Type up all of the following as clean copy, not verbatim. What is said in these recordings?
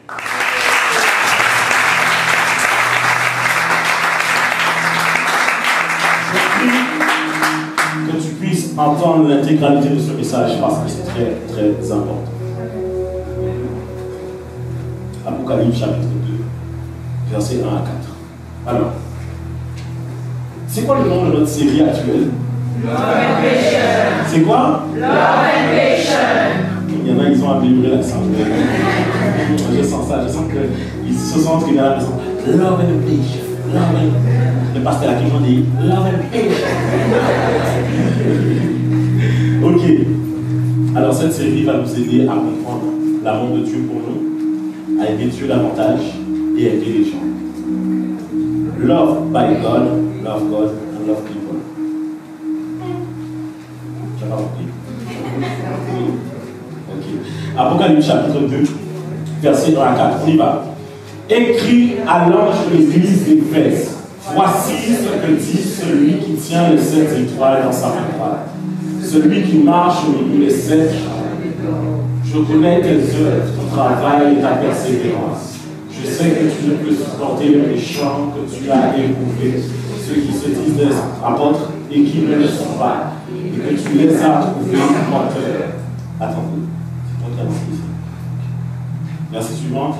Que tu puisses entendre l'intégralité de ce message parce que c'est très très important. Apocalypse chapitre 2, versets 1 à 4. Alors, c'est quoi le nom de notre série actuelle? Love and Patience. C'est quoi? Love and Patience. Il y en a, ils ont amélioré l'accent. Je sens ça, je sens qu'ils se sentent qu'il y a la maison. Love and Patience. Love and... Le pasteur a toujours dit Love and Patience. Ok. Alors cette série va nous aider à comprendre l'amour de Dieu pour nous, à aimer Dieu davantage et aider les gens. Love by God, love God and love people. J'ai pas compris. Ok. Apocalypse chapitre 2, verset 1 à 4. On y va. Écrit à l'ange de l'église d'Éphèse. Voici ce que dit celui qui tient les 7 étoiles dans sa main droite. Celui qui marche au milieu des 7 champs. Je connais tes œuvres, ton travail et ta persévérance. Je sais que tu ne peux supporter le méchant que tu as éprouvé, ceux qui se disent des apôtres et qui ne le sont pas, et que tu les as trouvés menteurs. Attendez, c'est pas ici. Verset suivant.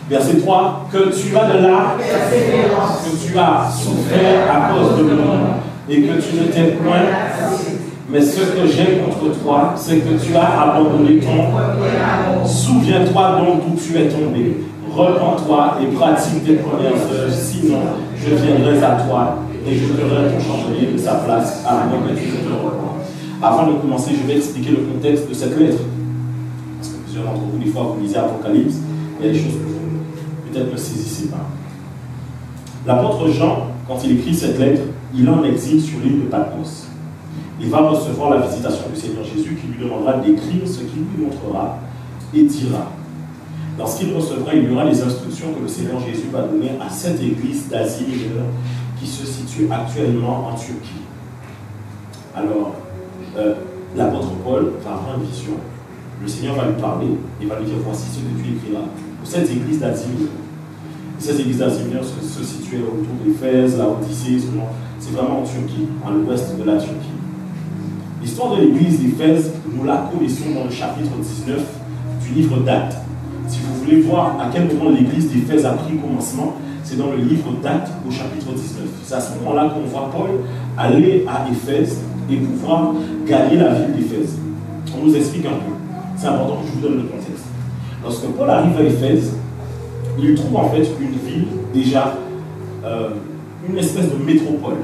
Verset 3. Que tu as de la persévérance, que tu as souffert à cause de moi, et que tu ne t'es point. Mais ce que j'ai contre toi, c'est que tu as abandonné ton. Souviens-toi donc d'où tu es tombé. Repends-toi et pratique tes premières œuvres, sinon je viendrai à toi et je ferai ton chandelier de sa place à moins que tu ne te repens. Avant de commencer, je vais expliquer le contexte de cette lettre. Parce que plusieurs d'entre vous, des fois, vous lisez Apocalypse, il y a des choses que vous peut-être ne saisissez pas. L'apôtre Jean, quand il écrit cette lettre, il est en exil sur l'île de Patmos. Il va recevoir la visitation du Seigneur Jésus qui lui demandera d'écrire ce qu'il lui montrera et dira. Lorsqu'il recevra, il y aura les instructions que le Seigneur Jésus va donner à cette église d'Asie mineure qui se situe actuellement en Turquie. Alors, l'apôtre Paul va avoir une vision. Le Seigneur va lui parler et va lui dire voici ce que tu écriras pour cette église d'Asie mineure. Cette église d'Asie mineure se situait autour d'Éphèse, la Odyssée, c'est vraiment en Turquie, à l'ouest de la Turquie. L'histoire de l'église d'Éphèse, nous la connaissons dans le chapitre 19 du livre d'Actes. Si vous voulez voir à quel moment l'église d'Éphèse a pris commencement, c'est dans le livre d'Actes au chapitre 19. C'est à ce moment-là qu'on voit Paul aller à Éphèse et pouvoir gagner la ville d'Éphèse. On nous explique un peu. C'est important que je vous donne le contexte. Lorsque Paul arrive à Éphèse, il trouve en fait une ville déjà, une espèce de métropole.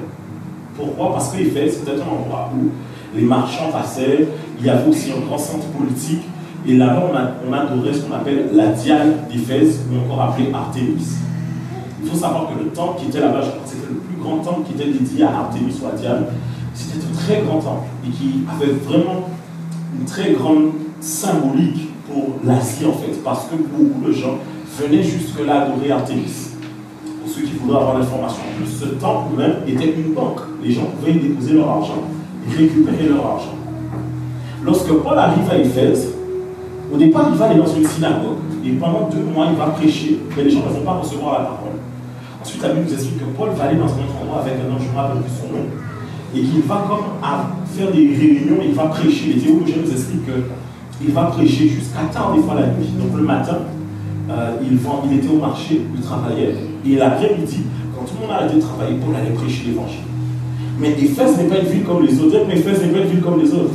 Pourquoi? Parce qu'Éphèse, c'était un endroit où les marchands passaient, il y avait aussi un grand centre politique, et là-bas on adorait ce qu'on appelle la Diane d'Éphèse, ou encore appelée Artémis. Il faut savoir que le temple qui était là-bas, je crois que c'était le plus grand temple qui était dédié à Artémis ou à Diane, c'était un très grand temple, et qui avait vraiment une très grande symbolique pour l'Asie en fait, parce que beaucoup de gens venaient jusque-là adorer Artémis. Pour ceux qui voulaient avoir l'information, ce temple même était une banque. Les gens pouvaient y déposer leur argent et récupérer leur argent. Lorsque Paul arrive à Éphèse, au départ, il va aller dans une synagogue et pendant 2 mois, il va prêcher, mais les gens ne vont pas recevoir la parole. Ensuite, la Bible nous explique que Paul va aller dans un autre endroit avec un ange, je ne me rappelle plus son nom, et qu'il va comme à faire des réunions, il va prêcher. Les théologiens nous expliquent qu'il va prêcher jusqu'à tard des fois la nuit. Donc le matin, il était au marché, il travaillait, et l'après-midi, quand tout le monde a arrêté de travailler, Paul allait prêcher l'évangile. Mais Éphèse n'est pas une ville comme les autres. Mais Éphèse n'est pas une ville comme les autres.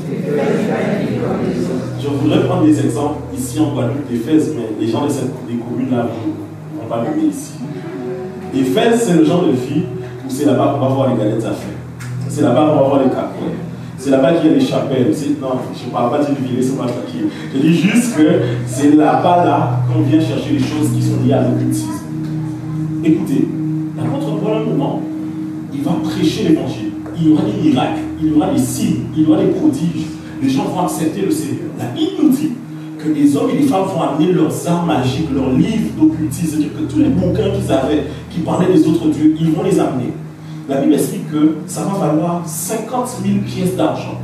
Je voudrais prendre des exemples ici en Guadeloupe d'Éphèse, mais les gens des communes-là ne vont pas m'aimer ici. Éphèse, c'est le genre de ville où c'est là-bas qu'on va voir les galettes à faire. C'est là-bas qu'on va voir les cacouets. C'est là-bas qu'il y a les chapelles. Non, je ne parle pas d'une ville, c'est pas tranquille. Je dis juste que c'est là-bas qu'on vient chercher les choses qui sont liées à l'occultisme. Écoutez, l'apôtre Paul, à un moment, il va prêcher l'évangile. Il y aura des miracles, il y aura des signes, il y aura des prodiges. Les gens vont accepter le Seigneur. La Bible nous dit que les hommes et les femmes vont amener leurs arts magiques, leurs livres d'occultisme, c'est-à-dire que tous les bouquins qu'ils avaient, qui parlaient des autres dieux, ils vont les amener. La Bible explique que ça va valoir 50 000 pièces d'argent,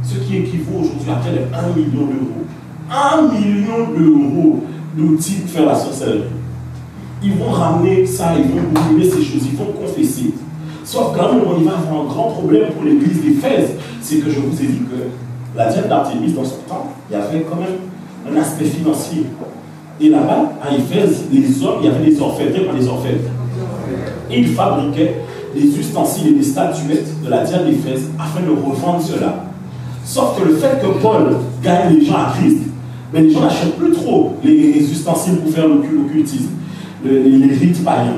ce qui équivaut aujourd'hui à près de 1 million d'euros. 1 million d'euros l'outil pour faire la sorcellerie. Ils vont ramener ça, ils vont brûler ces choses, ils vont confesser. Sauf qu'à un moment, il va avoir un grand problème pour l'église d'Éphèse. C'est que je vous ai dit que la diane d'Artémis, dans son temps, il y avait quand même un aspect financier. Et là-bas, à Éphèse, les hommes, il y avait des orfèvres, des orfèvres. Et ils fabriquaient des ustensiles et des statuettes de la diane d'Éphèse afin de revendre cela. Sauf que le fait que Paul gagne les gens à Christ, mais les gens n'achètent plus trop les ustensiles pour faire l'occultisme, les rites païens.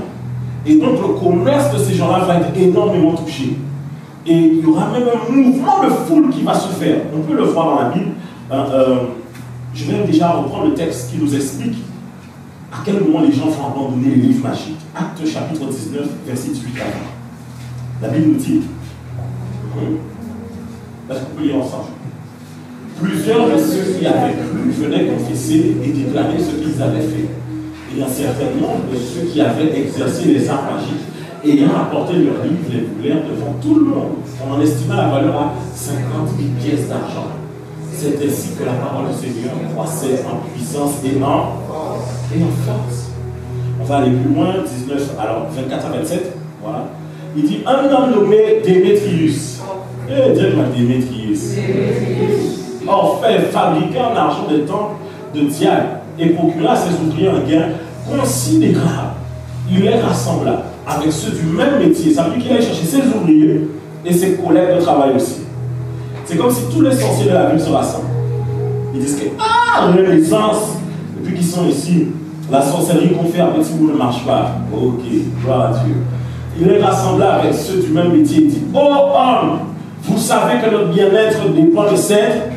Et donc le commerce de ces gens-là va être énormément touché. Et il y aura même un mouvement de foule qui va se faire. On peut le voir dans la Bible. Je vais déjà reprendre le texte qui nous explique à quel moment les gens vont abandonner les livres magiques. Actes chapitre 19, verset 18 à 20. La Bible nous dit, est-ce qu'on peut lire ensemble? Plusieurs de ceux qui avaient cru venaient confesser et déclarer ce qu'ils avaient fait. Et un certain nombre de ceux qui avaient exercé les arts magiques, ayant apporté leurs livres, les brûlèrent devant tout le monde. On en estima la valeur à 50 000 pièces d'argent. C'est ainsi que la parole du Seigneur croissait en puissance et en force. On va aller plus loin, 19, alors 24 à 27, voilà. Il dit, un homme nommé Démétrius. Dis-moi Démétrius. Orfèvre fabriquait en argent des temples de Diane et procura à ses ouvriers un gain considérable. Il les rassembla avec ceux du même métier. Ça veut dire qu'il allait chercher ses ouvriers et ses collègues de travail aussi. C'est comme si tous les sorciers de la ville se rassemblent. Ils disent que, Renaissance, depuis qu'ils sont ici, la sorcellerie qu'on fait à petit bout ne marche pas. Ok, gloire à Dieu. Il les rassembla avec ceux du même métier. Il dit, oh homme, vous savez que notre bien-être dépend de cette,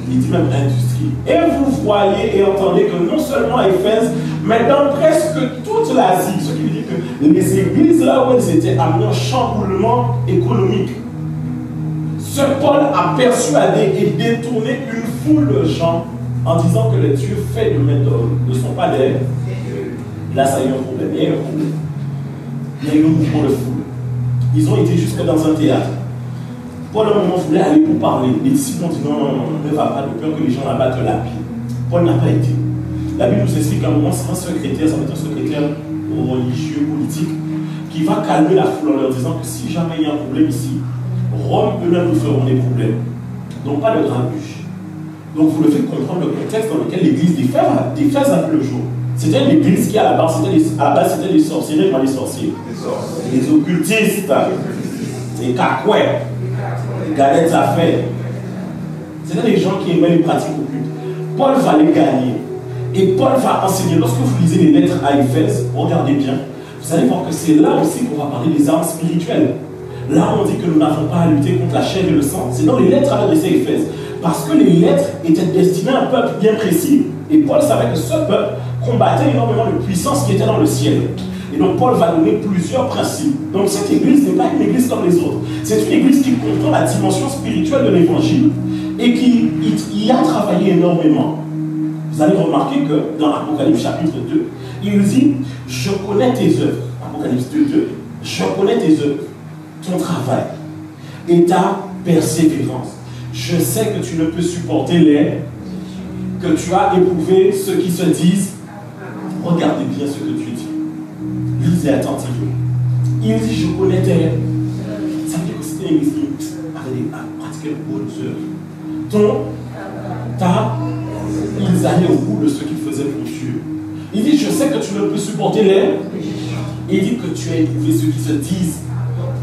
il dit même industrie. Et vous voyez et entendez que non seulement à Éphèse, mais dans presque toute l'Asie, ce qui veut dire que les églises là où elles étaient amenées en chamboulement économique, ce Paul a persuadé et détourné une foule de gens en disant que les dieux faits de main d'homme ne sont pas des. Là, ça a eu un problème. Il y a eu un problème. Il y a eu un mouvement de foule. Ils ont été jusque dans un théâtre. Paul, à un moment, voulait aller pour parler. Les disciples ont dit non, ne va pas, de peur que les gens là-bas te lapident. Paul n'a pas été. La Bible nous explique qu'à un moment, c'est un secrétaire, ça va être un secrétaire religieux, politique, qui va calmer la foule en leur disant que si jamais il y a un problème ici, Rome eux-mêmes nous feront des problèmes. Donc pas de grabuge. Donc vous devez comprendre le contexte dans lequel l'église d'Éphèse a vu le jour. C'était une église qui à la base c'était des sorciers, pas des sorciers. Les occultistes, les cacouets, les galettes à faire. C'était des gens qui aimaient les pratiques occultes. Paul va les gagner. Et Paul va enseigner. Lorsque vous lisez les lettres à Éphèse, regardez bien, vous allez voir que c'est là aussi qu'on va parler des armes spirituelles. Là, on dit que nous n'avons pas à lutter contre la chair et le sang. C'est dans les lettres adressées à Éphèse. Parce que les lettres étaient destinées à un peuple bien précis. Et Paul savait que ce peuple combattait énormément de puissance qui était dans le ciel. Et donc Paul va donner plusieurs principes. Donc cette église n'est pas une église comme les autres. C'est une église qui comprend la dimension spirituelle de l'évangile et qui y a travaillé énormément. Vous allez remarquer que dans Apocalypse chapitre 2, il dit, je connais tes œuvres. Apocalypse 2, je connais tes œuvres, ton travail et ta persévérance. Je sais que tu ne peux supporter que tu as éprouvé ceux qui se disent. Regardez bien ce que tu dis. Lisez attentivement. Il dit, je connais tes. Ça veut dire que c'était une église qui avait pratiqué de bonnes œuvres. Ils allaient au bout de ce qu'ils faisaient pour Dieu. Il dit, je sais que tu ne peux supporter il dit que tu as éprouvé ceux qui se disent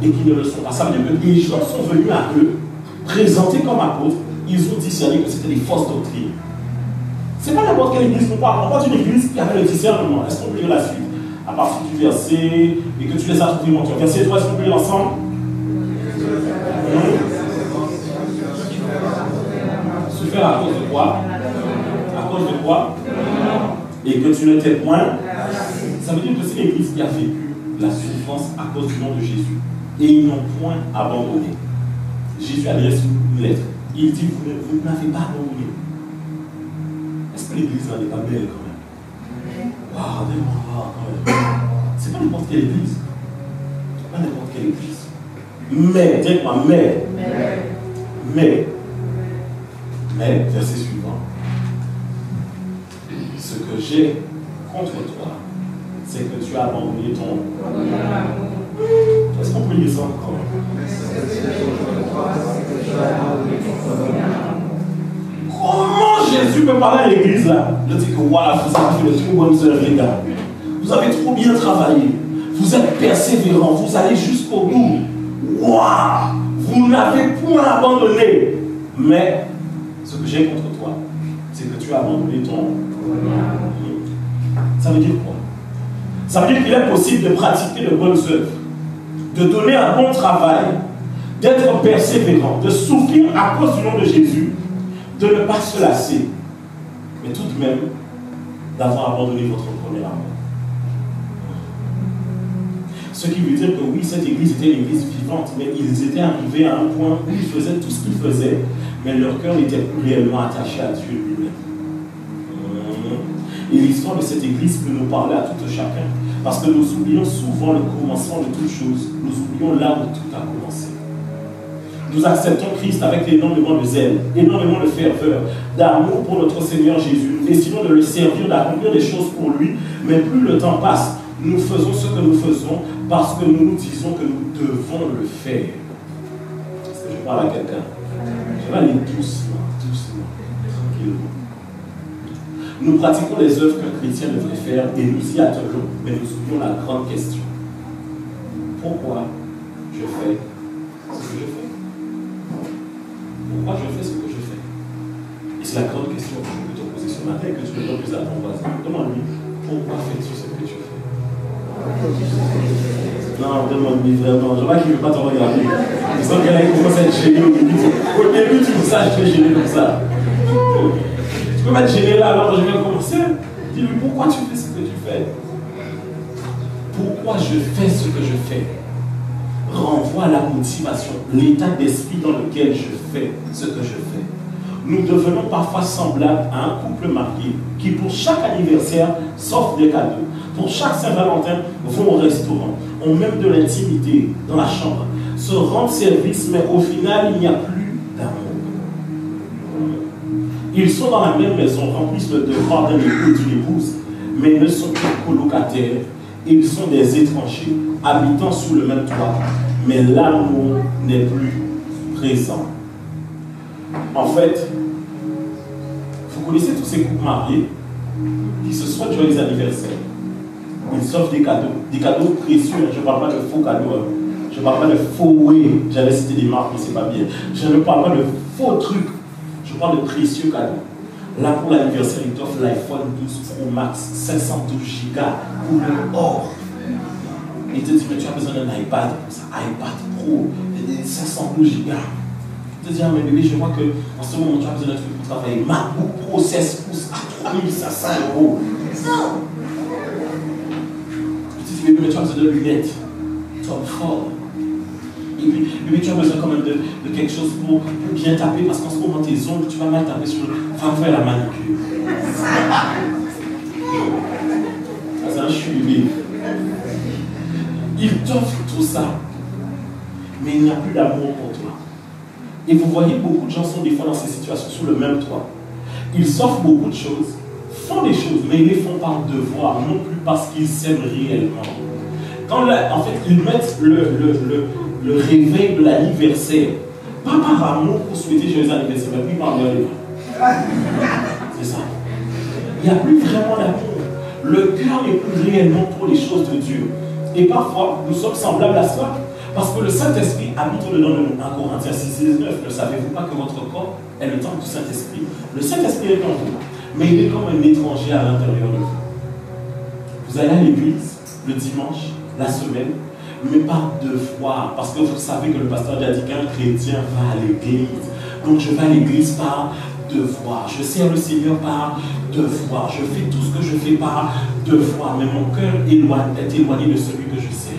et qui ne le sont pas. Ça veut dire que les gens sont venus à eux, présentés comme apôtres, ils ont discerné que c'était des fausses doctrines. Ce n'est pas n'importe quelle église qu'on parle. On parle d'une église qui avait le discernement. Est-ce qu'on peut lire la suite? À partir du verset, et que tu les as trouvés menteurs. Verset 3, est-ce qu'on peut lire ensemble? Se faire à cause de quoi? À cause de quoi? Et que tu ne t'es point. Ça veut dire que c'est l'église qui a vécu la souffrance à cause du nom de Jésus. Et ils n'ont point abandonné. Jésus adresse une lettre. Il dit, vous n'avez pas abandonné. Est-ce que l'église n'est pas belle quand même? Waouh, quand même. C'est pas n'importe quelle église. C'est pas n'importe quelle église. Mais, dites-moi, mais, verset suivant. Ce que que j'ai contre toi, c'est que tu as abandonné ton... Est-ce qu'on peut lire ça encore? Comment Jésus peut parler à l'église là? Je dis que voilà, vous avez fait de trop bonnes œuvres, les gars. Vous avez trop bien travaillé. Vous êtes persévérants. Vous allez jusqu'au bout. Waouh! Vous n'avez point abandonné. Mais ce que j'ai contre toi, c'est que tu as abandonné ton... Ça veut dire quoi? Ça veut dire qu'il est possible de pratiquer de bonnes œuvres, de donner un bon travail, d'être persévérant, de souffrir à cause du nom de Jésus, de ne pas se lasser, mais tout de même d'avoir abandonné votre premier amour. Ce qui veut dire que oui, cette église était une église vivante, mais ils étaient arrivés à un point où ils faisaient tout ce qu'ils faisaient, mais leur cœur n'était plus réellement attaché à Dieu lui-même. Et l'histoire de cette église peut nous parler à tout chacun, parce que nous oublions souvent le commencement de toutes choses, nous oublions là où tout a commencé. Nous acceptons Christ avec énormément de zèle, énormément de ferveur, d'amour pour notre Seigneur Jésus. Nous décidons de le servir, d'accomplir des choses pour lui, mais plus le temps passe, nous faisons ce que nous faisons parce que nous nous disons que nous devons le faire. Est-ce que je parle à quelqu'un? Je vais aller doucement, tranquillement. Nous pratiquons les œuvres qu'un chrétien devrait faire et nous y attelons, mais nous oublions la grande question. Pourquoi je fais ce que je fais? Pourquoi je fais ce que je fais? Et c'est la grande question que je peux te poser ce matin et que tu peux poser à ton voisin. Demande-lui, pourquoi fais-tu ce que tu fais? Non, demande-lui vraiment. Je vois qu'il ne veut pas te regarder. Il sent qu'elle commence à être gênée au début. Au début, tu me saches que je suis gêné comme ça. Tu peux m'être gêné là, alors je vais commencer. Dis-lui, pourquoi tu fais ce que tu fais? Pourquoi je fais ce que je fais? Renvoie à la motivation, l'état d'esprit dans lequel je fais ce que je fais. Nous devenons parfois semblables à un couple marié qui, pour chaque anniversaire, s'offre des cadeaux. Pour chaque Saint-Valentin, vont au restaurant, ont même de l'intimité dans la chambre, se rendent service, mais au final, il n'y a plus d'amour. Ils sont dans la même maison, remplissent le devoir d'un époux et d'une épouse, mais ne sont que colocataires. Ils sont des étrangers, habitant sous le même toit, mais l'amour n'est plus présent. En fait, vous connaissez tous ces couples mariés qui se souhaitent joyeux anniversaire. Ils offrent des cadeaux précieux. Je ne parle pas de faux cadeaux. Je ne parle pas de faux oui. J'avais cité des marques, mais ce n'est pas bien. Je ne parle pas de faux trucs. Je parle de précieux cadeaux. Là, pour l'anniversaire, ils t'offrent l'iPhone 12 Pro Max, 512 Go, couleur or. Il te dit, mais tu as besoin d'un iPad, ça, iPad Pro, 512 Go. Il te dit, ah, mais bébé, je vois qu'en ce moment, tu as besoin d'un truc pour travailler. MacBook Pro 16 pouces à 3500 €. Il te dit, bébé, mais tu as besoin de lunettes. Tom Ford. Et puis, bébé, tu as besoin quand même de quelque chose pour bien taper, parce qu'en ce moment, tes ongles, tu vas mal taper sur le... Va faire la manicure. C'est un chouï. Il t'offre tout ça, mais il n'y a plus d'amour pour toi. Et vous voyez, beaucoup de gens sont des fois dans ces situations sous le même toit. Ils s'offrent beaucoup de choses, font des choses, mais ils les font par devoir, non plus parce qu'ils s'aiment réellement. Quand en fait, ils mettent le réveil de l'anniversaire, pas par amour pour souhaiter joyeux anniversaire, mais puis par leur élan. C'est ça. Il n'y a plus vraiment d'amour. Le cœur n'est plus réellement pour les choses de Dieu. Et parfois, nous sommes semblables à cela. Parce que le Saint-Esprit habite au-dedans de nous. En Corinthiens 6:19, ne savez-vous pas que votre corps est le temple du Saint-Esprit? Le Saint-Esprit est en vous, mais il est comme un étranger à l'intérieur de vous. Vous allez à l'église le dimanche, la semaine, mais par devoir. Parce que vous savez que le pasteur a dit qu'un chrétien va à l'église. Donc je vais à l'église par devoir. Je sers le Seigneur par devoir. Je fais tout ce que je fais par devoir. Mais mon cœur est éloigné de celui que je sers.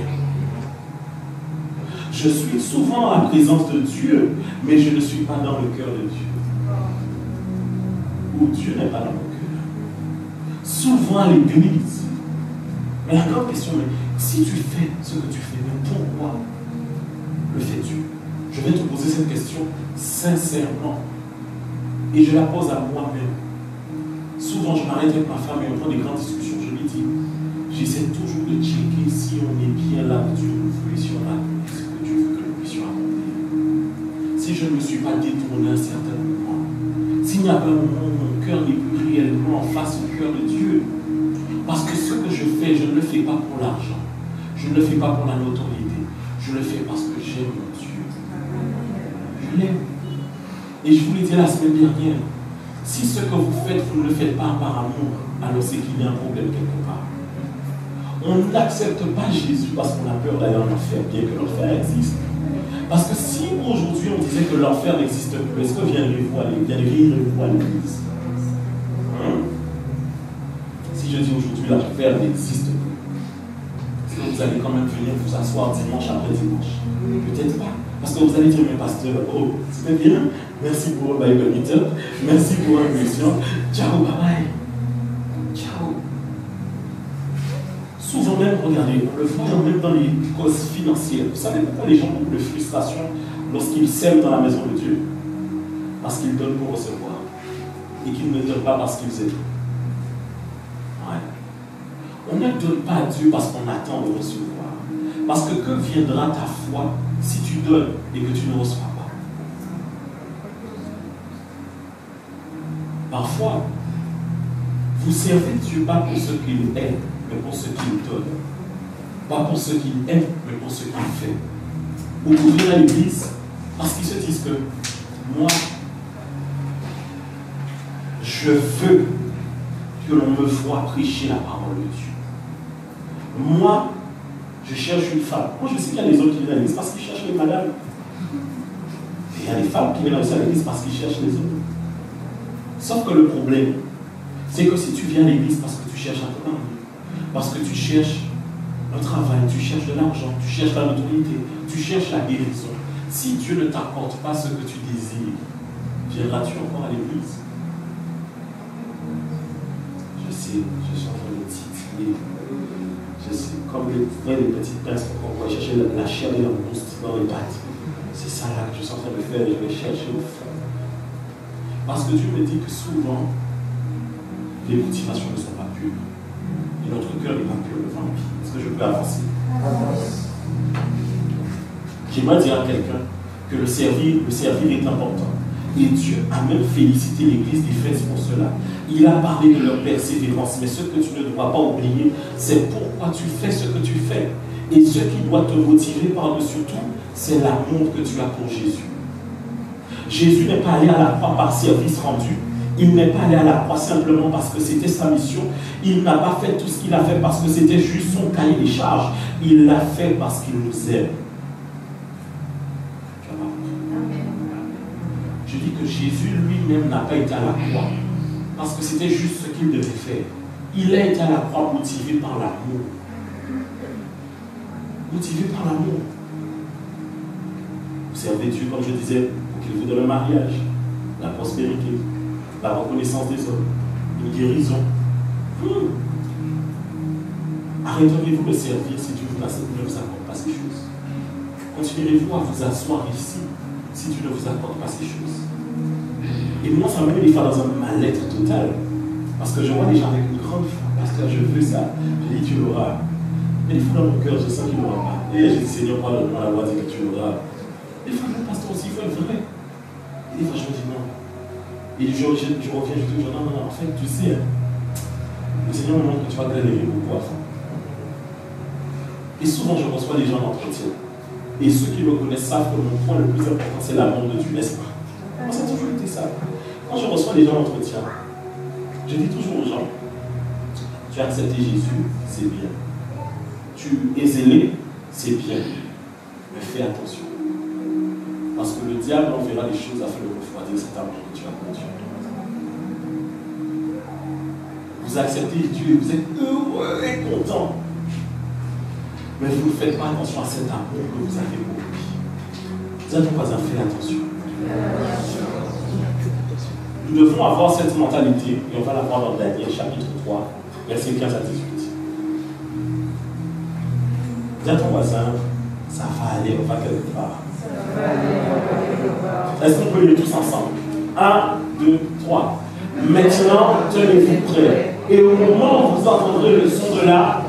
Je suis souvent dans la présence de Dieu, mais je ne suis pas dans le cœur de Dieu. Ou Dieu n'est pas dans mon cœur. Souvent à l'église. Mais la grande question est, si tu fais ce que tu fais, mais pourquoi le fais-tu? Je vais te poser cette question sincèrement. Et je la pose à moi-même. Souvent, je m'arrête avec ma femme et on prend des grandes discussions. Je lui dis, j'essaie toujours de checker si on est bien là où Dieu nous veut et si on a ce que Dieu veut que nous puissions accomplir. Si je ne me suis pas détourné à un certain moment, s'il n'y a pas un moment où mon cœur n'est plus réellement face au cœur de Dieu, parce que ce que je fais, je ne le fais pas pour l'argent, je ne le fais pas pour la notoriété, je le fais parce que j'aime mon Dieu. Je l'aime. Et je vous l'ai dit la semaine dernière, si ce que vous faites, vous ne le faites pas par amour, alors c'est qu'il y a un problème quelque part. On n'accepte pas Jésus parce qu'on a peur d'aller en enfer, bien que l'enfer existe. Parce que si aujourd'hui on disait que l'enfer n'existe plus, est-ce que viendrez-vous à l'église? Si je dis aujourd'hui l'enfer n'existe plus, est-ce que vous allez quand même venir vous asseoir dimanche après dimanche? Peut-être pas. Parce que vous allez dire, mais pasteur, oh, c'était bien, merci pour le Bible Meetup, merci pour l'invitation, ciao, bye bye. Ciao. Souvent même, regardez, on le voit même dans les causes financières. Vous savez pourquoi les gens ont beaucoup de frustration lorsqu'ils sèment dans la maison de Dieu? Parce qu'ils donnent pour recevoir. Et qu'ils ne donnent pas parce qu'ils aiment. Ouais. On ne donne pas à Dieu parce qu'on attend de recevoir. Parce que viendra ta foi si tu donnes et que tu ne reçois pas? Parfois, vous servez Dieu pas pour ce qu'il est, mais pour ce qu'il donne. Pas pour ce qu'il est, mais pour ce qu'il fait. Beaucoup viennent à l'église parce qu'ils se disent que moi, je veux que l'on me voie prêcher la parole de Dieu. Moi, je cherche une femme. Moi, je sais qu'il y a des hommes qui viennent à l'église parce qu'ils cherchent les madames. Et il y a des femmes qui viennent aussi à l'église parce qu'ils cherchent les hommes. Sauf que le problème, c'est que si tu viens à l'église parce que tu cherches un peu parce que tu cherches un travail, tu cherches de l'argent, tu cherches la notoriété, tu cherches la guérison, si Dieu ne t'apporte pas ce que tu désires, viendras-tu encore à l'église? Je sais, je suis en train de titiller. Je sais, comme les petites pinces qu'on va chercher la chair de la mousse dans les pattes. C'est ça là que je suis en train de faire et je vais chercher au fond. Parce que Dieu me dit que souvent, les motivations ne sont pas pures. Et notre cœur n'est pas pur devant lui. Est-ce que je peux avancer? J'aimerais dire à quelqu'un que le servir est important. Et Dieu a même félicité l'Église d'Éphèse pour cela. Il a parlé de leur persévérance. Mais ce que tu ne dois pas oublier, c'est pourquoi tu fais ce que tu fais. Et ce qui doit te motiver par-dessus tout, c'est l'amour que tu as pour Jésus. Jésus n'est pas allé à la croix par service rendu. Il n'est pas allé à la croix simplement parce que c'était sa mission. Il n'a pas fait tout ce qu'il a fait parce que c'était juste son cahier des charges. Il l'a fait parce qu'il nous aime. Je dis que Jésus lui-même n'a pas été à la croix parce que c'était juste ce qu'il devait faire. Il a été à la croix motivé par l'amour. Motivé par l'amour. Vous servez Dieu, comme je disais, pour qu'il vous donne le mariage, la prospérité, la reconnaissance des hommes, une guérison. Arrêteriez-vous de servir si Dieu ne vous accorde pas ces choses? Continuerez-vous à vous asseoir ici si Dieu ne vous accorde pas ces choses? Et moi, ça me met des fois dans un mal-être total. Parce que je vois les gens avec une grande foi. Pasteur, je veux ça. Je dis, tu l'auras. Mais des fois, dans mon cœur, je sens qu'il ne l'aura pas. Et j'ai dit, Seigneur, pardonne-moi la voix, dit que tu l'auras. Des fois, le pasteur aussi, il faut être vrai. Et des fois, je me dis non. Et je reviens, je dis, non, en fait, tu sais, le Seigneur me montre que tu vas galérer beaucoup à fond. Et souvent, je reçois des gens d'entretien. Et ceux qui me connaissent savent que mon point le plus important, c'est l'amour de Dieu, n'est-ce pas? Moi, ça a toujours été ça. Quand je reçois des gens d'entretien, je dis toujours aux gens, tu as accepté Jésus, c'est bien. Tu es zélé, c'est bien. Mais fais attention. Parce que le diable enverra des choses afin de refroidir cet amour que tu as pour Dieu. Vous acceptez Dieu, vous êtes heureux et content. Mais vous ne faites pas attention à cet amour que vous avez pour lui. Vous n'avez pas à faire attention. Nous devons avoir cette mentalité, et on va la voir dans Daniel chapitre 3, versets 15 à 18. Dis à ton voisin, ça va aller, on va quelque part. Est-ce qu'on peut lire tous ensemble? 1, 2, 3. Maintenant, tenez-vous prêts. Et au moment où vous entendrez le son de la,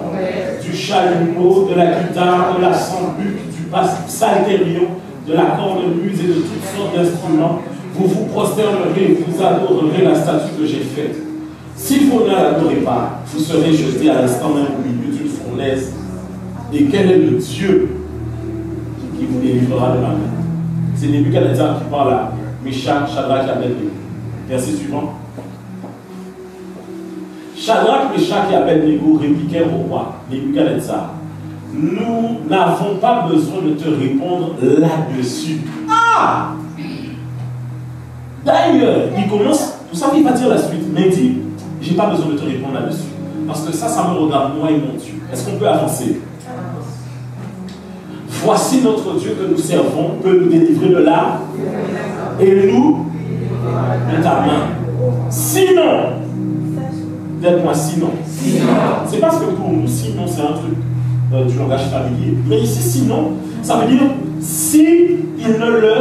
du chalumeau, de la guitare, de la sambuc, du psalterion, de la cornemuse et de toutes sortes d'instruments, vous vous prosternerez et vous adorerez la statue que j'ai faite. Si vous ne l'adorez pas, vous serez jetés à l'instant même au milieu d'une fournaise. Et quel est le Dieu qui vous délivrera de ma main? C'est Nebuchadnezzar qui parle à Meshach, Shadrach et Abednego. Verset suivant. Shadrach, Meshach et Abednego répliquèrent au roi Nebuchadnezzar. Nous n'avons pas besoin de te répondre là-dessus. Ah! D'ailleurs, il commence, vous savez, il va dire la suite, mais il dit, j'ai pas besoin de te répondre là-dessus. Parce que ça me regarde moi et mon Dieu. Est-ce qu'on peut avancer? Voici notre Dieu que nous servons, peut nous délivrer de là, et nous, de ta main. Sinon, dites-moi sinon. C'est parce que pour nous, sinon, c'est un truc du langage familier. Mais ici, sinon, ça veut dire si il ne le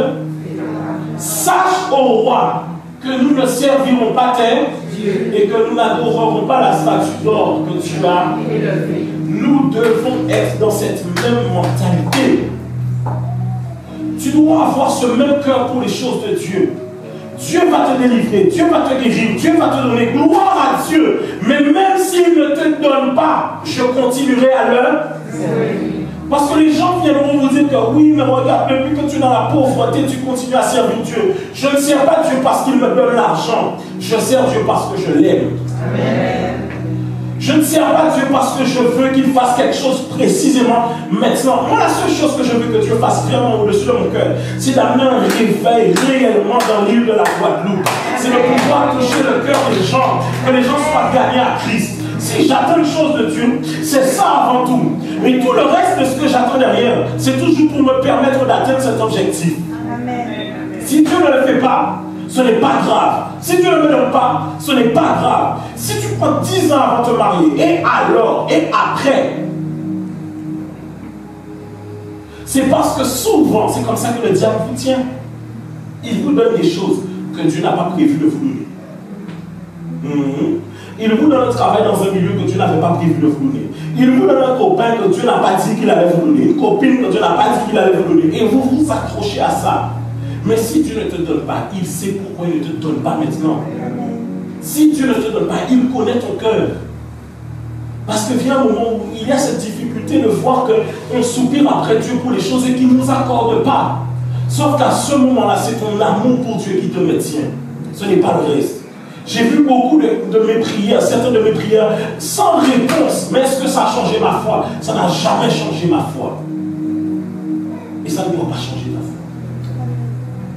sache au roi que nous ne servirons pas tel et que nous n'adorerons pas la statue d'or que tu as élevée. Nous devons être dans cette même mentalité. Tu dois avoir ce même cœur pour les choses de Dieu. Dieu va te délivrer, Dieu va te guérir, Dieu va te donner gloire à Dieu. Mais même s'il ne te donne pas, je continuerai à le. Parce que les gens viendront vous dire que oui, mais regarde, depuis que tu es dans la pauvreté, tu continues à servir Dieu. Je ne sers pas Dieu parce qu'il me donne l'argent. Je sers Dieu parce que je l'aime. Je ne sers pas Dieu parce que je veux qu'il fasse quelque chose précisément maintenant. Moi, la seule chose que je veux que Dieu fasse vraiment au-dessus de mon cœur, c'est d'amener un réveil réellement dans l'île de la Guadeloupe. C'est de pouvoir toucher le cœur des gens, que les gens soient gagnés à Christ. Si j'attends une chose de Dieu, c'est ça avant tout. Et tout le reste de ce que j'attends derrière, c'est toujours pour me permettre d'atteindre cet objectif. Amen. Si Dieu ne le fait pas, ce n'est pas grave. Si Dieu ne me donne pas, ce n'est pas grave. Si tu prends 10 ans avant de te marier, et alors, et après, c'est parce que souvent, c'est comme ça que le diable vous tient. Il vous donne des choses que Dieu n'a pas prévu de vous donner. Il vous donne un travail dans un milieu que Dieu n'avait pas prévu de vous donner. Il vous donne un copain que Dieu n'a pas dit qu'il allait vous donner. Une copine que Dieu n'a pas dit qu'il allait vous donner. Et vous vous accrochez à ça. Mais si Dieu ne te donne pas, il sait pourquoi il ne te donne pas maintenant. Si Dieu ne te donne pas, il connaît ton cœur. Parce que vient un moment où il y a cette difficulté de voir qu'on soupire après Dieu pour les choses et qu'il ne nous accorde pas. Sauf qu'à ce moment-là, c'est ton amour pour Dieu qui te maintient. Ce n'est pas le reste. J'ai vu beaucoup de mes prières, certaines de mes prières, sans réponse. Mais est-ce que ça a changé ma foi? Ça n'a jamais changé ma foi. Et ça ne doit pas changer ta foi.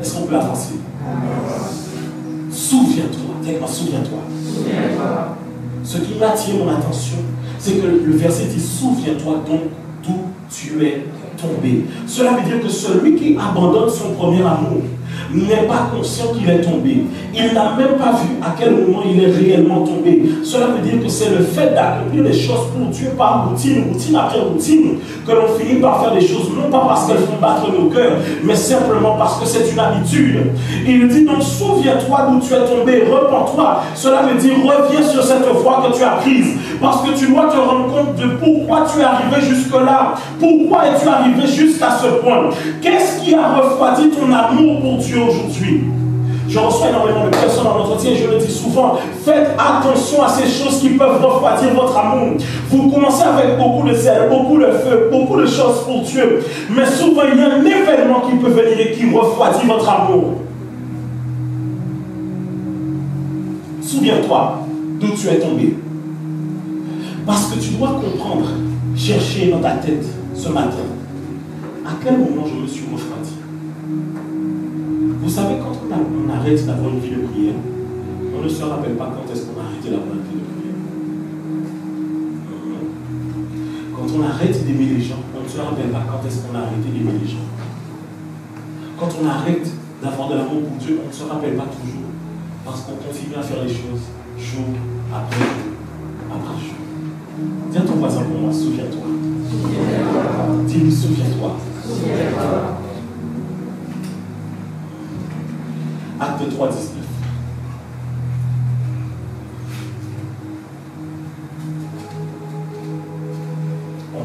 Est-ce qu'on peut avancer? Souviens-toi. Dis-moi, souviens-toi. Ce qui m'attire mon attention, c'est que le verset dit, souviens-toi donc d'où tu es tombé. Cela veut dire que celui qui abandonne son premier amour n'est pas conscient qu'il est tombé. Il n'a même pas vu à quel moment il est réellement tombé. Cela veut dire que c'est le fait d'accomplir les choses pour Dieu par routine, routine après routine, que l'on finit par faire des choses, non pas parce qu'elles font battre nos cœurs, mais simplement parce que c'est une habitude. Il dit donc, souviens-toi d'où tu es tombé, repens-toi. Cela veut dire, reviens sur cette voie que tu as prise, parce que tu dois te rendre compte de pourquoi tu es arrivé jusque-là. Pourquoi es-tu arrivé jusqu'à ce point? Qu'est-ce qui a refroidi ton amour pour Dieu aujourd'hui? Je reçois énormément de personnes en entretien et je le dis souvent, faites attention à ces choses qui peuvent refroidir votre amour. Vous commencez avec beaucoup de zèle, beaucoup de feu, beaucoup de choses pour Dieu, mais souvent il y a un événement qui peut venir et qui refroidit votre amour. Souviens-toi d'où tu es tombé. Parce que tu dois comprendre, chercher dans ta tête ce matin, à quel moment je me suis refroidi. Vous savez, quand on arrête d'avoir une vie de prière, on ne se rappelle pas quand est-ce qu'on a arrêté d'avoir une vie de prière. Quand on arrête d'aimer les gens, on ne se rappelle pas quand est-ce qu'on a arrêté d'aimer les gens. Quand on arrête d'avoir de l'amour pour Dieu, on ne se rappelle pas toujours. Parce qu'on continue à faire les choses jour après jour après jour. Dis à ton voisin pour moi, souviens-toi. Dis-lui, souviens-toi. Acte 3, 19.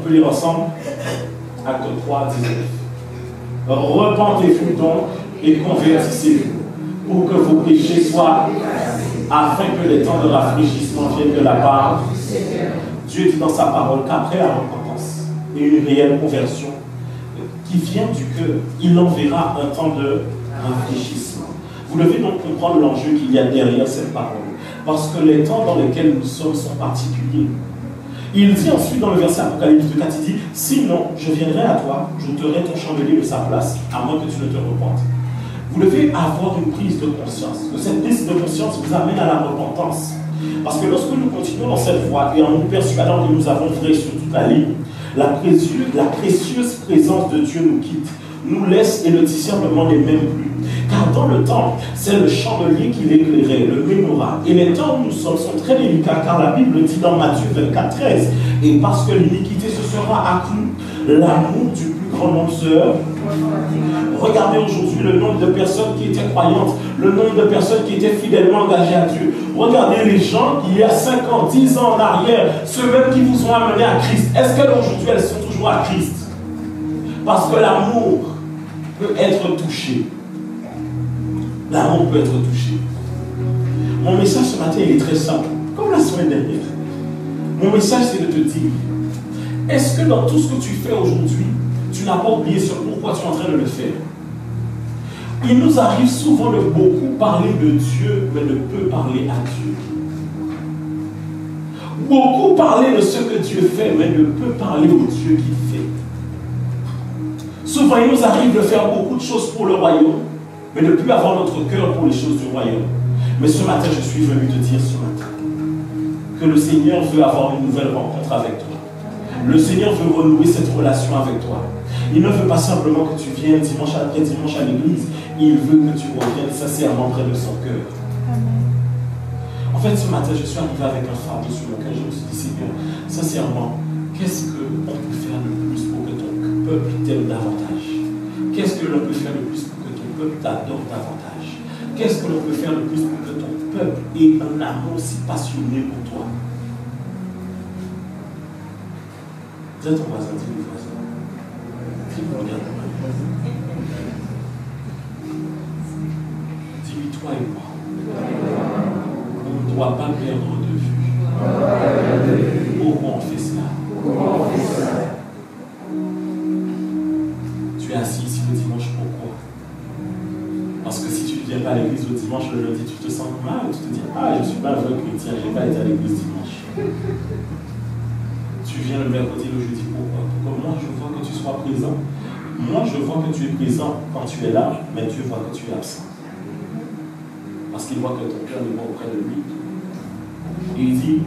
On peut lire ensemble. Acte 3, 19. Repentez-vous donc et convertissez-vous pour que vos péchés soient, afin que les temps de rafraîchissement viennent de la part. Dieu dit dans sa parole qu'après la repentance et une réelle conversion qui vient du cœur, il enverra un temps de rafraîchissement. Vous devez donc comprendre l'enjeu qu'il y a derrière cette parole. Parce que les temps dans lesquels nous sommes sont particuliers. Il dit ensuite dans le verset Apocalypse 4, il dit « Sinon, je viendrai à toi, j'ôterai ton chandelier de sa place, à moins que tu ne te repentes. » Vous devez avoir une prise de conscience. Que cette prise de conscience vous amène à la repentance. Parce que lorsque nous continuons dans cette voie et en nous persuadant que nous avons vrai sur toute la ligne, la précieuse présence de Dieu nous quitte, nous laisse et le discernement n'est même plus. Car dans le temps, c'est le chandelier qui l'éclairait, le menorah. Et les temps où nous sommes sont très délicats, car la Bible dit dans Matthieu 24, 13, et parce que l'iniquité se sera accrue, l'amour du plus grand nombre sera. Regardez aujourd'hui le nombre de personnes qui étaient croyantes, le nombre de personnes qui étaient fidèlement engagées à Dieu. Regardez les gens qui, il y a 5 ans, 10 ans en arrière, ceux-mêmes qui vous ont amenés à Christ. Est-ce qu'aujourd'hui elles sont toujours à Christ? Parce que l'amour peut être touché. L'amour peut être touché. Mon message ce matin, il est très simple. Comme la semaine dernière. Mon message, c'est de te dire, est-ce que dans tout ce que tu fais aujourd'hui, tu n'as pas oublié sur pourquoi tu es en train de le faire? Il nous arrive souvent de beaucoup parler de Dieu, mais de peu parler à Dieu. Beaucoup parler de ce que Dieu fait, mais de peu parler au Dieu qu'il fait. Souvent, il nous arrive de faire beaucoup de choses pour le royaume, mais de ne plus avoir notre cœur pour les choses du royaume. Mais ce matin, je suis venu te dire ce matin que le Seigneur veut avoir une nouvelle rencontre avec toi. Le Seigneur veut renouer cette relation avec toi. Il ne veut pas simplement que tu viennes dimanche après dimanche à l'église. Il veut que tu reviennes sincèrement près de son cœur. En fait, ce matin, je suis arrivé avec un fardeau sur mon cœur. Je me suis dit, Seigneur, sincèrement, qu'est-ce qu'on peut faire de plus pour que ton peuple t'aime davantage? Qu'est-ce que l'on peut faire de plus pour que ton peuple t'adore davantage? Qu'est-ce que l'on peut faire de plus pour que ton peuple ait un amour si passionné pour toi? Dis à ton voisin, dis-le voisin. Dis-lui, toi et moi, on ne doit pas perdre de vue. Pourquoi on fait cela? Tu es assis ici le dimanche, pourquoi? Parce que si tu ne viens pas à l'église le dimanche, le lundi, tu te sens mal, tu te dis, ah, je ne suis pas un vrai chrétien, je n'ai pas été à l'église dimanche. Tu viens le mercredi, le jeudi, pourquoi? Pour que moi, je vois que tu sois présent. Moi, je vois que tu es présent quand tu es là, mais Dieu voit que tu es absent. Parce qu'il voit que ton cœur n'est pas auprès de lui. Et il dit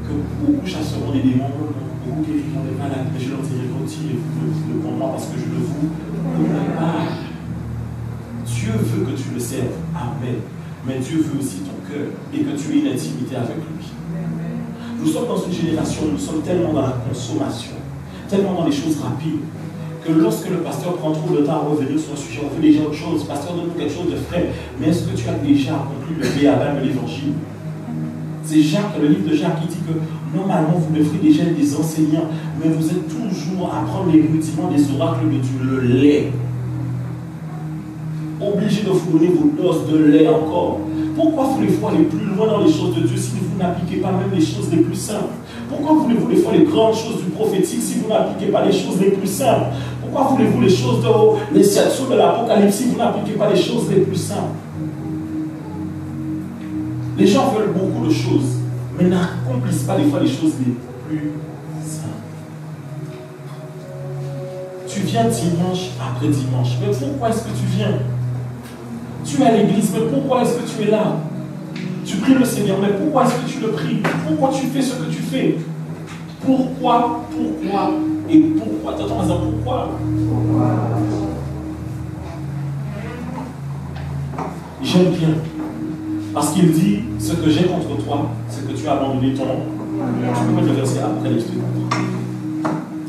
que beaucoup chasseront des démons, beaucoup guériront des malades, mais je leur dirai, retirez-vous de moi parce que je ne vous connais pas. Dieu veut que tu le serves. Amen. Mais Dieu veut aussi ton cœur et que tu aies une intimité avec lui. Nous sommes dans une génération où nous sommes tellement dans la consommation, tellement dans les choses rapides, que lorsque le pasteur prend trop de temps à revenir sur un sujet, on fait déjà autre chose. Pasteur, donne-nous quelque chose de frais. Mais est-ce que tu as déjà accompli le béaba de l'évangile? C'est Jacques, le livre de Jacques, qui dit que normalement vous devrez déjà être des enseignants, mais vous êtes toujours à prendre les rudiments des oracles de Dieu, le lait. Obligé de vous donner vos doses de lait encore. Pourquoi voulez-vous aller plus loin dans les choses de Dieu si vous n'appliquez pas même les choses les plus simples? Pourquoi voulez-vous des fois les grandes choses du prophétique si vous n'appliquez pas les choses les plus simples? Pourquoi voulez-vous les choses les 7 sceaux de l'Apocalypse si vous n'appliquez pas les choses les plus simples? Les gens veulent beaucoup de choses, mais n'accomplissent pas des fois les choses les plus simples. Tu viens dimanche après dimanche, mais pourquoi est-ce que tu viens? Tu es à l'église, mais pourquoi est-ce que tu es là? Tu pries le Seigneur, mais pourquoi est-ce que tu le pries? Pourquoi tu fais ce que tu fais? Pourquoi et pourquoi? T'entends ça, pourquoi? J'aime bien. Parce qu'il dit, ce que j'ai contre toi, c'est que tu as abandonné ton nom. Tu peux mettre le verset Apocalypse 4.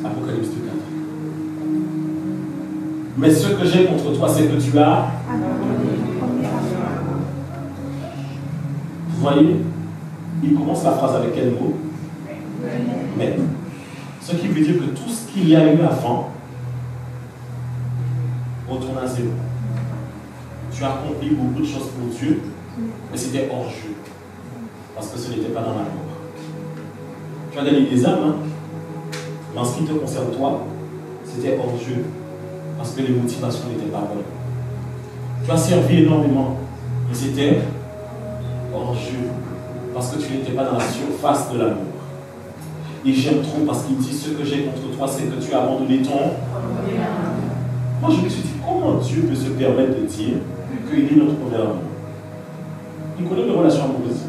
Apocalypse 4. Mais ce que j'ai contre toi, c'est que tu as... Vous voyez, il commence la phrase avec quel mot? Mais. Ce qui veut dire que tout ce qu'il y a eu avant retourne à zéro. Tu as accompli beaucoup de choses pour Dieu, mais c'était hors jeu. Parce que ce n'était pas dans l'amour. Tu as gagné des âmes, hein? Mais en ce qui te concerne toi, c'était hors jeu. Parce que les motivations n'étaient pas bonnes. Tu as servi énormément, mais c'était hors jeu. Parce que tu n'étais pas dans la surface de l'amour. Et j'aime trop parce qu'il dit ce que j'ai contre toi, c'est que tu as abandonné ton. Moi je me suis dit, comment Dieu peut se permettre de dire qu'il est notre premier amour? Il connaît mes relations amoureuses.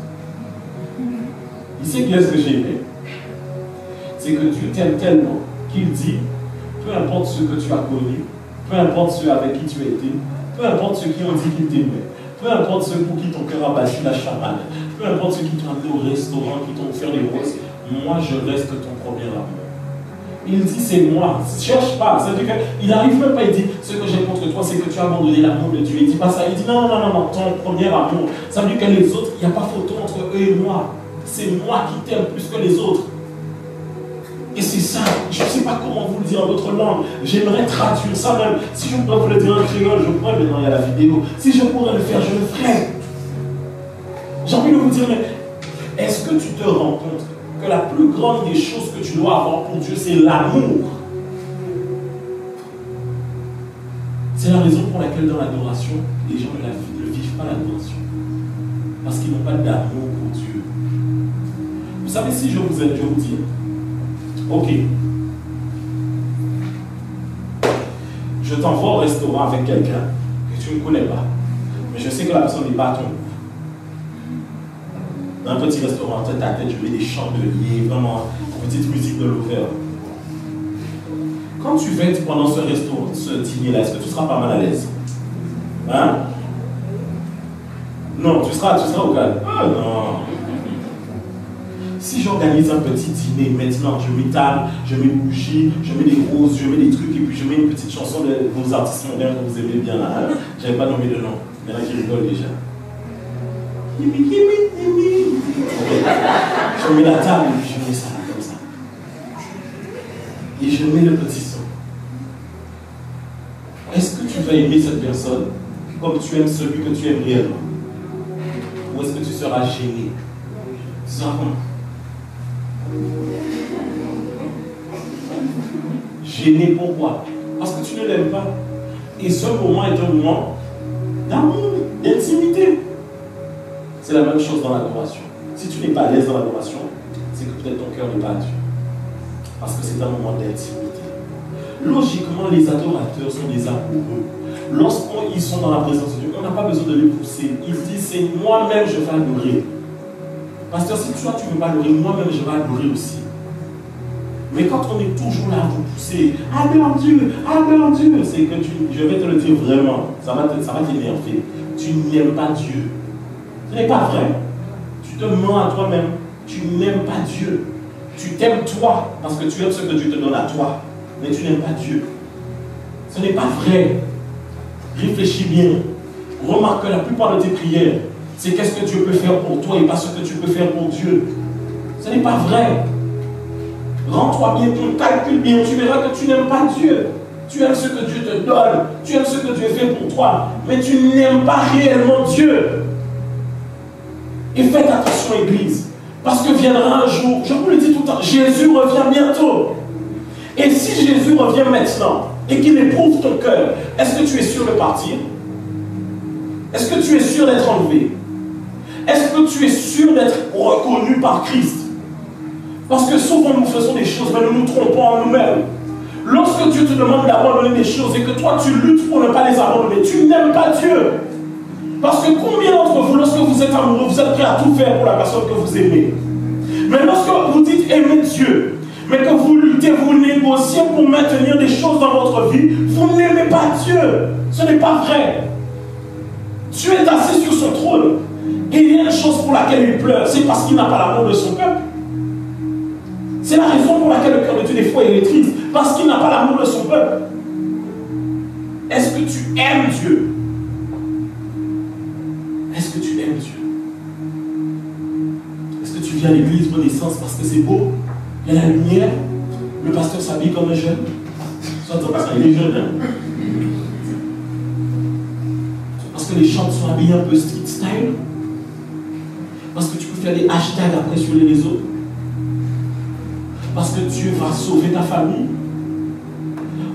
Il sait qu'il est ce que j'ai aimé. C'est que Dieu t'aime tellement qu'il dit, peu importe ce que tu as connu, peu importe ceux avec qui tu as été, peu importe ceux qui ont dit qu'ils t'aimaient, peu importe ceux pour qui ton cœur a battu la chamade, peu importe ceux qui t'ont amené au restaurant, qui t'ont offert des roses, moi je reste ton premier amour. Il dit c'est moi, cherche pas. C'est-à-dire qu'il n'arrive même pas, il dit ce que j'ai contre toi, c'est que tu as abandonné l'amour de Dieu. Il dit pas ça, il dit non, ton premier amour. Ça veut dire que les autres, il n'y a pas photo entre eux et moi. C'est moi qui t'aime plus que les autres. Et c'est ça, je ne sais pas comment vous le dire en d'autres langues. J'aimerais traduire ça même. Si je pourrais vous le dire en créole, je pourrais, maintenant il y a la vidéo. Si je pourrais le faire, je le ferais. J'ai envie de vous dire, mais est-ce que tu te rends compte que la plus grande des choses que tu dois avoir pour Dieu, c'est l'amour? C'est la raison pour laquelle dans l'adoration, les gens ne vivent pas l'adoration. Parce qu'ils n'ont pas d'amour pour Dieu. Vous savez, si je vous aide, je vous dis, ok, je t'envoie au restaurant avec quelqu'un que tu ne connais pas, mais je sais que la personne n'est pas à ton goût. Dans un petit restaurant, tête à tête, je mets des chandeliers, vraiment, petite musique de l'over. Quand tu vas être pendant ce restaurant, ce dîner-là, est-ce que tu seras pas mal à l'aise? Hein? Non, tu seras au calme. Ah non. Si j'organise un petit dîner maintenant, je m'étale, je mets une bougie, je mets des roses, je mets des trucs et puis je mets une petite chanson de vos artistes modernes que vous aimez bien là. Hein? Je n'avais pas nommé de nom. Il y en a qui rigolent déjà. Je mets la table et puis je mets ça comme ça. Et je mets le petit son. Est-ce que tu vas aimer cette personne comme tu aimes celui que tu aimes réellement? Ou est-ce que tu seras gêné? Tu seras comment? Gêné pourquoi? Parce que tu ne l'aimes pas. Et ce moment est un moment d'amour, d'intimité. C'est la même chose dans l'adoration. Si tu n'es pas à l'aise dans l'adoration, c'est que peut-être ton cœur n'est pas à Dieu. Parce que c'est un moment d'intimité. Logiquement, les adorateurs sont des amoureux. Lorsqu'ils sont dans la présence de Dieu, on n'a pas besoin de les pousser. Ils disent, c'est moi-même je vais adorer. Pasteur, si toi tu ne veux pas adorer, moi-même je vais adorer aussi. Mais quand on est toujours là à vous pousser, adore Dieu, c'est que je vais te le dire vraiment, ça va t'énerver. Tu n'aimes pas Dieu. Ce n'est pas vrai. Tu te mens à toi-même. Tu n'aimes pas Dieu. Tu t'aimes toi parce que tu aimes ce que Dieu te donne à toi. Mais tu n'aimes pas Dieu. Ce n'est pas vrai. Réfléchis bien. Remarque que la plupart de tes prières, c'est qu'est-ce que Dieu peut faire pour toi et pas ce que tu peux faire pour Dieu. Ce n'est pas vrai. Rends-toi bien, ton calcul bien, tu verras que tu n'aimes pas Dieu. Tu aimes ce que Dieu te donne, tu aimes ce que Dieu fait pour toi, mais tu n'aimes pas réellement Dieu. Et faites attention, Église, parce que viendra un jour, je vous le dis tout le temps, Jésus revient bientôt. Et si Jésus revient maintenant et qu'il éprouve ton cœur, est-ce que tu es sûr de partir? Est-ce que tu es sûr d'être enlevé? Est-ce que tu es sûr d'être reconnu par Christ? Parce que souvent nous faisons des choses, mais nous nous trompons en nous-mêmes. Lorsque Dieu te demande d'abandonner des choses et que toi tu luttes pour ne pas les abandonner, tu n'aimes pas Dieu. Parce que combien d'entre vous, lorsque vous êtes amoureux, vous êtes prêts à tout faire pour la personne que vous aimez? Mais lorsque vous dites aimer Dieu, mais que vous luttez, vous négociez pour maintenir des choses dans votre vie, vous n'aimez pas Dieu. Ce n'est pas vrai. Dieu est assis sur son trône. Et il y a une chose pour laquelle il pleure, c'est parce qu'il n'a pas l'amour de son peuple. C'est la raison pour laquelle le cœur de Dieu, des fois, il est triste. Parce qu'il n'a pas l'amour de son peuple. Est-ce que tu aimes Dieu? Est-ce que tu aimes Dieu? Est-ce que tu viens à l'église Renaissance parce que c'est beau? Il y a la lumière? Le pasteur s'habille comme un jeune. Soit parce qu'il est jeune. Hein? Parce que les chants sont habillés un peu street style. Parce que tu peux faire des hashtags après sur les réseaux. Parce que Dieu va sauver ta famille.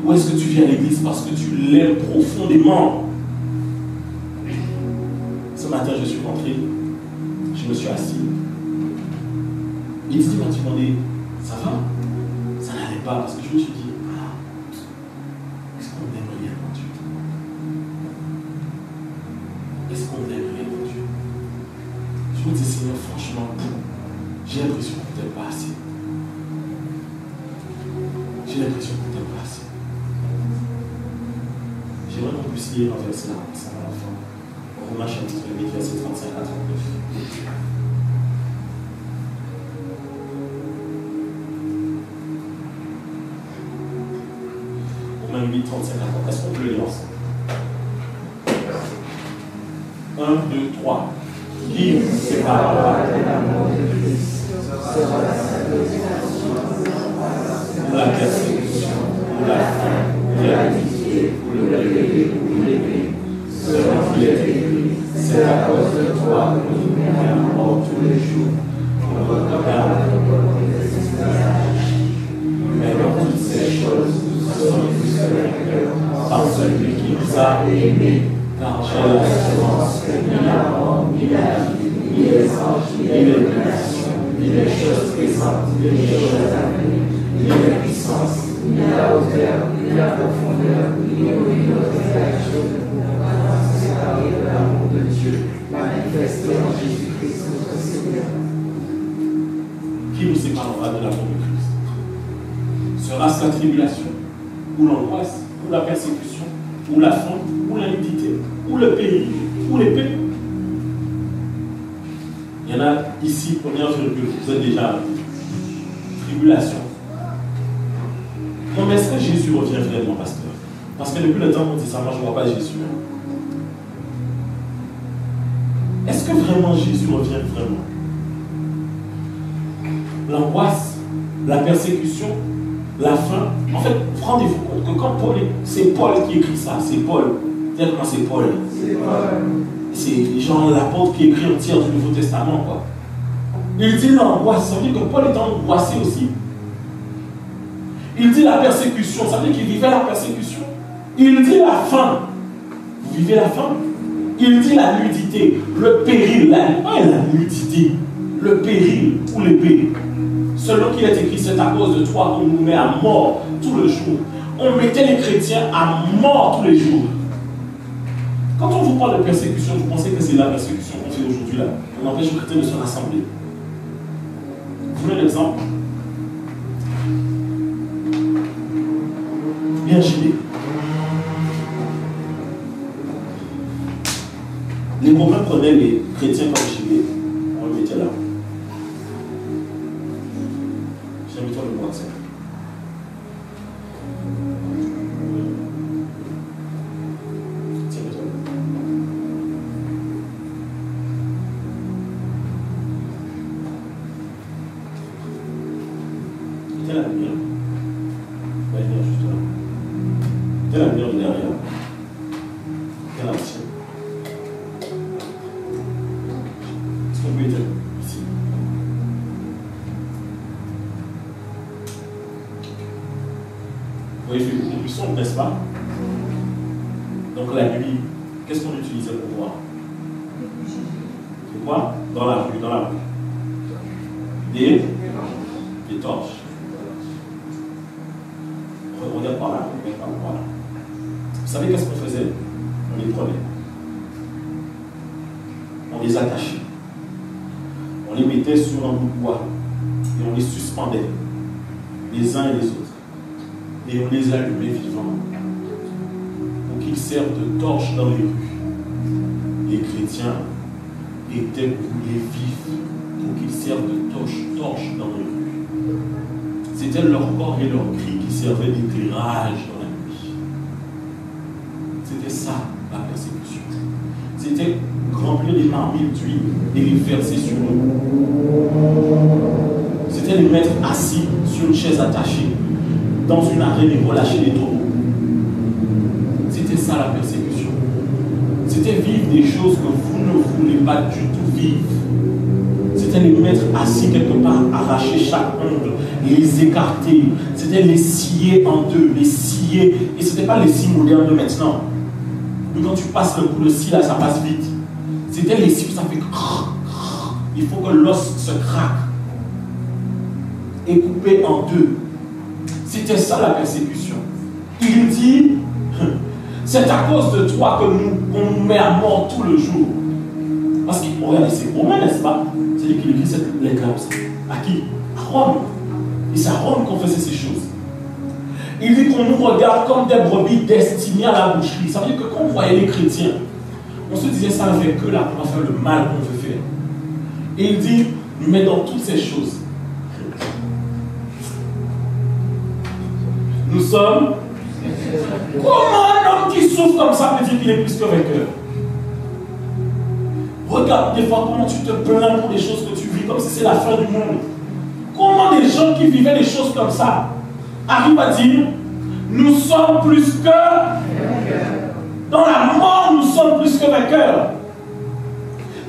Ou est-ce que tu viens à l'église parce que tu l'aimes profondément? Ce matin, je suis rentré. Je me suis assis. Il dit, quand tu m'en dis, ça va? Ça n'allait pas parce que je me suis dit, ah, est-ce qu'on aime réellement Dieu? Est-ce qu'on aime réellement Dieu? Je me dis, Seigneur, franchement, j'ai l'impression qu'on ne t'aime pas assez. J'ai l'impression qu'on ne t'aime pas assez. J'aimerais qu'on puisse lire un verset là, ça à la fin. Romains chapitre 8, verset 35 à 39. Romains 8, 35 à 39. Est-ce qu'on peut le lire ensemble? 1, 2, 3. Qui séparera de l'amour de Christ sera la sacrification, ou la persécution, ou la faim, ou la pitié, ou le péril, ou l'épée. Selon qu'il est écrit, c'est à cause de toi que nous mettons à mort tous les jours. On regarde nos désespérations. Mais dans toutes ces choses, nous sommes plus vainqueurs par celui qui nous a aimés. Car j'ai l'assurance que ni la mort, ni la vie, ni les anges, ni les dominations, ni les choses présentes, ni les choses à venir, ni les puissances, ni la hauteur, ni la profondeur, ni aucune créature ne pourra nous séparer de l'amour de Dieu, manifesté en Jésus-Christ notre Seigneur. Qui nous séparera de l'amour de Christ? Sera-ce la tribulation, ou l'angoisse, ou la persécution, ou la faim, ou la nudité, ou le péril, ou l'épée? Il y en a ici, première virgule, vous êtes déjà tribulation. Non, mais est-ce que Jésus revient vraiment, pasteur? Parce que depuis le temps qu'on dit ça, moi je ne vois pas Jésus. Est-ce que vraiment Jésus revient vraiment? L'angoisse, la persécution, la faim. En fait, rendez-vous compte que quand Paul, c'est Paul qui écrit ça, c'est Paul. Tiens comment c'est Paul. C'est genre l'apôtre qui écrit entière du Nouveau Testament, quoi. Il dit l'angoisse, ça veut dire que Paul est angoissé aussi. Il dit la persécution, ça veut dire qu'il vivait la persécution. Il dit la faim. Vous vivez la faim? Il dit la nudité, le péril, la nudité, le péril ou l'épée. Selon qu'il est écrit, c'est à cause de toi qu'on nous met à mort tous les jours. On mettait les chrétiens à mort tous les jours. Quand on vous parle de persécution, vous pensez que c'est la persécution qu'on fait aujourd'hui là. On empêche les chrétiens de se rassembler. Vous voulez un exemple? Bien gilet. Les Romains prenaient les chrétiens comme gilet, on le mettait là. J'invite toi de voir ça. Tiens-toi. Tiens la lumière. Va venir juste là. Tiens la lumière de derrière. Tiens la tienne. Ici. Vous voyez, il fait beaucoup plus sombre, n'est-ce pas? Donc la nuit, qu'est-ce qu'on utilisait pour voir? C'est quoi? Dans la rue, Des torches. Regarde par là, voilà. Vous savez qu'est-ce qu'on faisait? On les prenait. On les attachait. On les mettait sur un bout de bois et on les suspendait les uns et les autres et on les allumait vivants pour qu'ils servent de torches dans les rues. Les chrétiens étaient brûlés vifs pour qu'ils servent de torches dans les rues. C'était leur corps et leur cri qui servaient d'éclairage dans la nuit. C'était ça la persécution. C'était remplir des marmites d'huile et les verser sur eux. C'était les mettre assis sur une chaise attachée dans une arène et relâcher les taureaux. C'était ça la persécution. C'était vivre des choses que vous ne voulez pas du tout vivre. C'était les mettre assis quelque part, arracher chaque ongle, les écarter. C'était les scier en deux, les scier. Et ce n'était pas les scies modernes de maintenant. Mais quand tu passes le coup de scie, là, ça passe vite. C'était les scies, ça fait il faut que l'os se craque et couper en deux. C'était ça la persécution. Il dit, c'est à cause de toi que on nous met à mort tout le jour. Parce qu'il regardez, c'est romain, n'est-ce pas? C'est-à-dire qu'il écrit cette lettre-là aussi. À qui? À Rome. Et c'est à Rome qu'on faisait ces choses. Il dit qu'on nous regarde comme des brebis destinées à la boucherie. Ça veut dire que quand on voyait les chrétiens, on se disait ça avec eux là, on va faire le mal qu'on veut faire. Et il dit, mais dans toutes ces choses, nous sommes. Comment un homme qui souffre comme ça peut dire qu'il est plus que vainqueur? Regarde des fois comment tu te plains pour des choses que tu vis comme si c'est la fin du monde. Comment des gens qui vivaient des choses comme ça arrivent à dire, nous sommes plus que. Dans la mort, nous sommes plus que vainqueurs.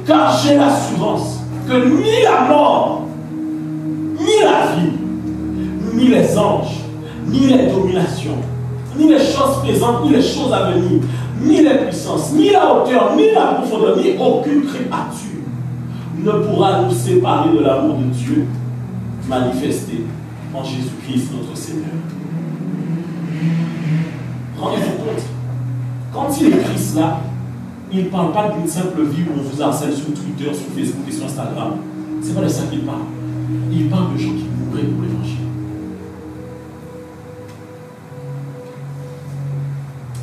Car j'ai l'assurance que ni la mort, ni la vie, ni les anges, ni les dominations, ni les choses présentes, ni les choses à venir, ni les puissances, ni la hauteur, ni la profondeur, ni aucune créature ne pourra nous séparer de l'amour de Dieu manifesté en Jésus-Christ notre Seigneur. Rendez-vous compte, quand il écrit cela, il ne parle pas d'une simple vie où on vous harcèle sur Twitter, sur Facebook et sur Instagram. Ce n'est pas de ça qu'il parle. Il parle de gens qui mourraient pour l'évangile.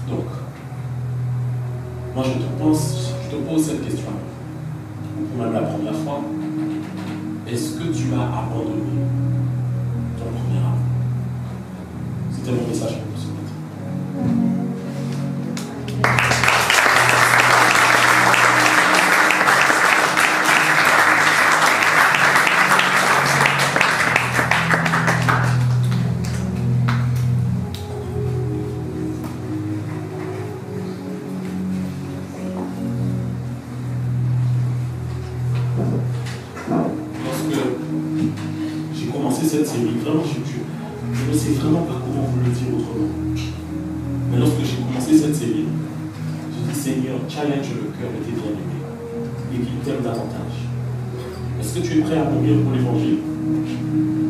Donc, moi je te pose cette question, ou pour même la première fois, est-ce que tu as abandonné ton premier amour? C'était mon message pour ce matin. Cette série, vraiment, je ne sais vraiment pas comment vous le dire autrement. Mais lorsque j'ai commencé cette série, j'ai dit, Seigneur, challenge le cœur de tes bien-aimés et qu'il t'aime davantage. Est-ce que tu es prêt à mourir pour l'évangile?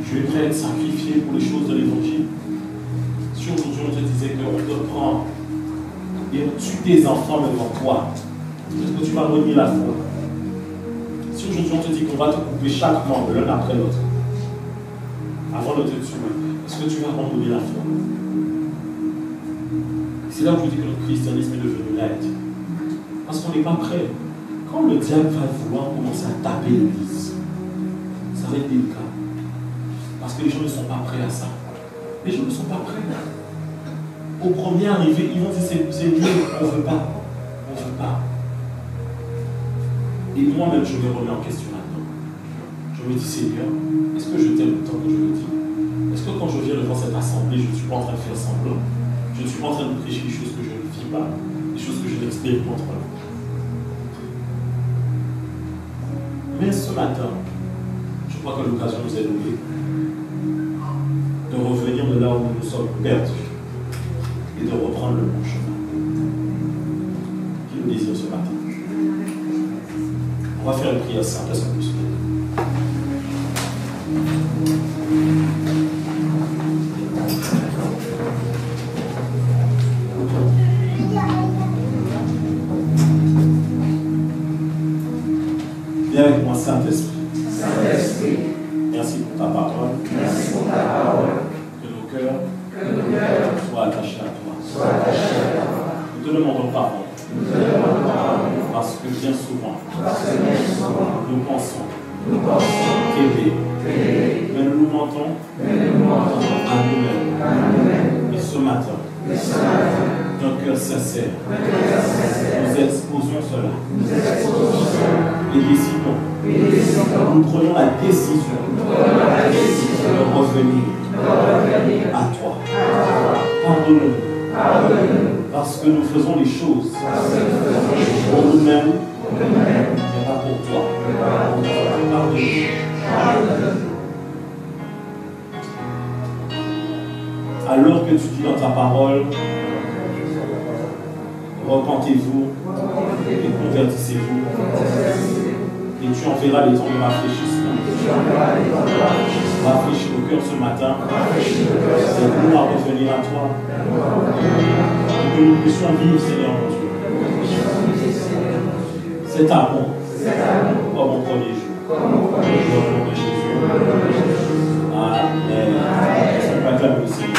Tu es prêt à être sacrifié pour les choses de l'évangile? Si aujourd'hui on te disait qu'on te prend et on tue tes enfants devant toi, est-ce que tu vas renier la foi? Si aujourd'hui on te dit qu'on va te couper chaque membre l'un après l'autre, avant de te tuer, est-ce que tu vas abandonner la foi? C'est là où je dis que le christianisme est devenu light. Parce qu'on n'est pas prêt. Quand le diable va vouloir commencer à taper l'église, ça va être délicat. Parce que les gens ne sont pas prêts à ça. Les gens ne sont pas prêts. Au premier arrivé, ils vont dire c'est mieux, on ne veut pas. On ne veut pas. Et moi-même, je me remets en question là-dedans. Je me dis, Seigneur, est-ce que je t'aime autant que je le dis? Est-ce que quand je viens devant cette assemblée, je ne suis pas en train de faire semblant? Je ne suis pas en train de prêcher des choses que je ne vis pas, des choses que je n'expérimente pas. Mais ce matin, je crois que l'occasion nous est donnée de revenir de là où nous sommes perdus et de reprendre le bon chemin. Qui le désire ce matin? On va faire une prière simple, est-ce qu'on peut se mettre? Viens avec moi, Saint-Esprit. Saint-Esprit, Merci pour ta parole. merci pour ta parole. Que nos cœurs soient attachés à toi. Nous te demandons pardon. Parce que bien souvent, nous pensons t'aider. Mais nous nous mentons à nous-mêmes. Et ce matin, d'un cœur sincère, nous exposons cela. Et décidons. Nous prenons la décision de revenir à toi. Pardonne-nous. Parce que nous faisons les choses pour nous-mêmes, mais pas pour toi. Pardonne-nous. Alors que tu dis dans ta parole, repentez-vous et convertissez-vous, et tu enverras les temps de rafraîchissement. Rafraîchis nos cœurs ce matin, aide-nous à revenir à toi, et que nous puissions vivre, Seigneur mon Dieu, cet amour comme au premier jour. Au nom de Jésus. Amen. Est-ce qu'on peut acclamer le Seigneur?